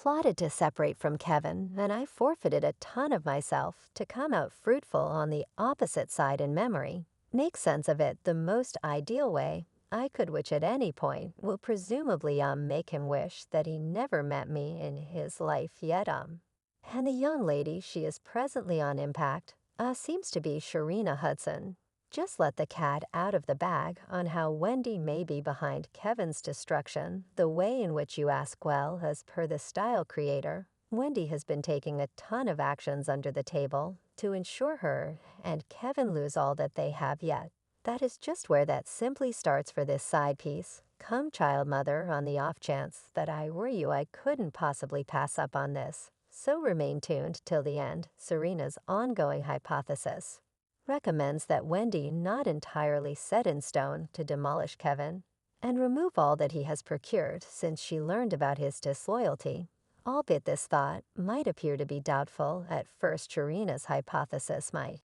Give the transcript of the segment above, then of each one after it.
plotted to separate from Kevin, and I forfeited a ton of myself to come out fruitful on the opposite side in memory. Make sense of it the most ideal way I could, which at any point will presumably make him wish that he never met me in his life yet. And the young lady she is presently on impact seems to be Sharina Hudson. Just let the cat out of the bag on how Wendy may be behind Kevin's destruction, the way in which you ask. Well, as per the style creator, Wendy has been taking a ton of actions under the table to ensure her and Kevin lose all that they have yet. That is just where that simply starts for this side piece. Come child mother, on the off chance that I were you, I couldn't possibly pass up on this. So remain tuned till the end. Serena's ongoing hypothesis recommends that Wendy not entirely set in stone to demolish Kevin and remove all that he has procured since she learned about his disloyalty. Albeit this thought might appear to be doubtful at first, Sharina's hypothesis might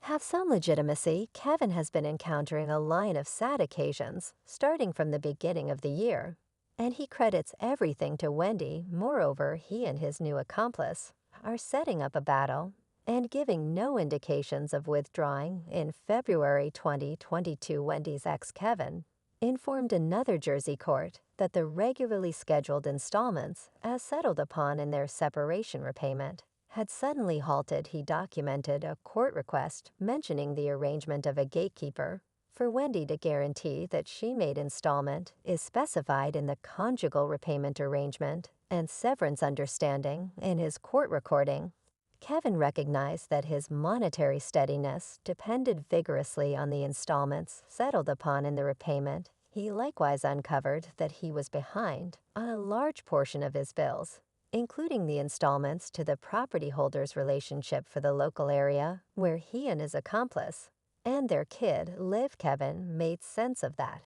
have some legitimacy. Kevin has been encountering a line of sad occasions starting from the beginning of the year, and he credits everything to Wendy. Moreover, he and his new accomplice are setting up a battle and giving no indications of withdrawing. In February 2022, Wendy's ex Kevin informed another Jersey court that the regularly scheduled installments, as settled upon in their separation repayment, had suddenly halted. He documented a court request mentioning the arrangement of a gatekeeper for Wendy to guarantee that she made installment is specified in the conjugal repayment arrangement and severance understanding. In his court recording, Kevin recognized that his monetary steadiness depended vigorously on the installments settled upon in the repayment. He likewise uncovered that he was behind on a large portion of his bills, including the installments to the property holders' relationship for the local area where he and his accomplice and their kid live. Kevin made sense of that,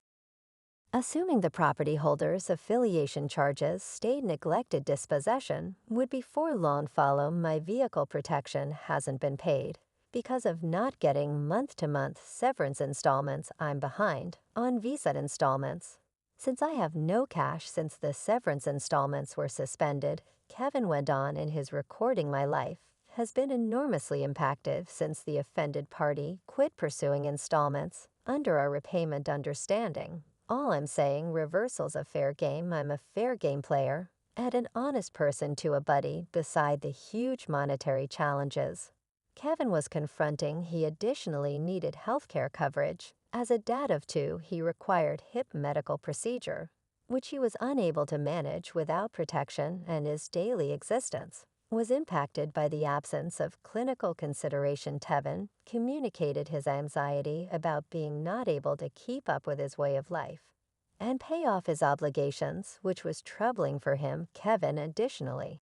assuming the property holders' affiliation charges stayed neglected. Dispossession would before long follow. My vehicle protection hasn't been paid because of not getting month-to-month severance installments. I'm behind on visa installments since I have no cash since the severance installments were suspended. Kevin went on in his recording. My life has been enormously impacted since the offended party quit pursuing installments under our repayment understanding. All I'm saying, reversal's a fair game. I'm a fair game player and an honest person to a buddy. Beside the huge monetary challenges Kevin was confronting, he additionally needed healthcare coverage. As a dad of two, he required hip medical procedure, which he was unable to manage without protection, and his daily existence was impacted by the absence of clinical consideration. Kevin communicated his anxiety about being not able to keep up with his way of life and pay off his obligations, which was troubling for him. Kevin additionally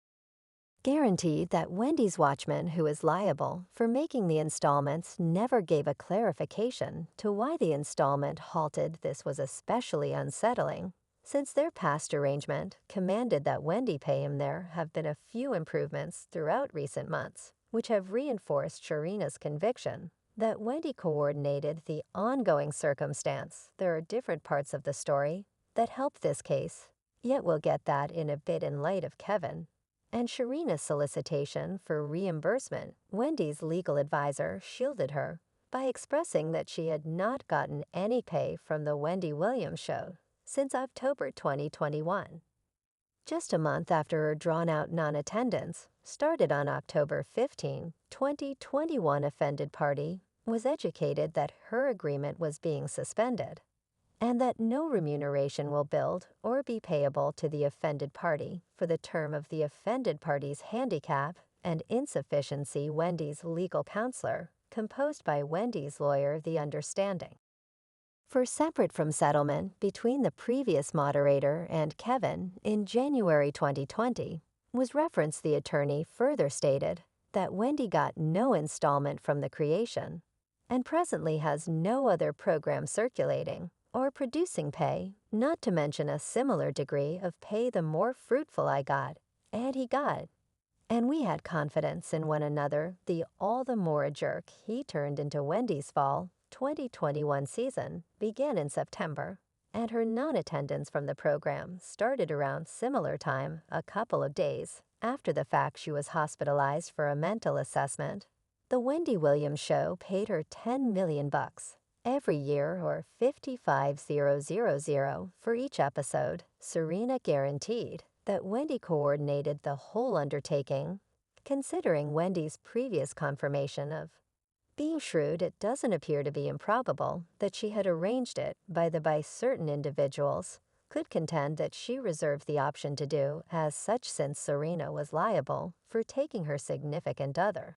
guaranteed that Wendy's watchman, who is liable for making the installments, never gave a clarification to why the installment halted. This was especially unsettling since their past arrangement commanded that Wendy pay him. There have been a few improvements throughout recent months, which have reinforced Sharina's conviction that Wendy coordinated the ongoing circumstance. There are different parts of the story that help this case, yet we'll get that in a bit. In light of Kevin and Sharina's solicitation for reimbursement, Wendy's legal advisor shielded her by expressing that she had not gotten any pay from the Wendy Williams show since October 2021. Just a month after her drawn-out non-attendance started on October 15, 2021, offended party was educated that her agreement was being suspended and that no remuneration will build or be payable to the offended party for the term of the offended party's handicap and insufficiency. Wendy's legal counselor, composed by Wendy's lawyer, the understanding for separate from settlement between the previous moderator and Kevin in January 2020 was referenced. The attorney further stated that Wendy got no installment from the creation and presently has no other program circulating or producing pay, not to mention a similar degree of pay. The more fruitful I got, and he got, and we had confidence in one another, the all the more a jerk he turned into. Wendy's fall 2021 season began in September and her non-attendance from the program started around similar time, a couple of days after the fact she was hospitalized for a mental assessment. The Wendy Williams show paid her $10 million every year, or $55,000 for each episode. Sharina guaranteed that Wendy coordinated the whole undertaking. Considering Wendy's previous confirmation of being shrewd, it doesn't appear to be improbable that she had arranged it by certain individuals could contend that she reserved the option to do as such, since Sharina was liable for taking her significant other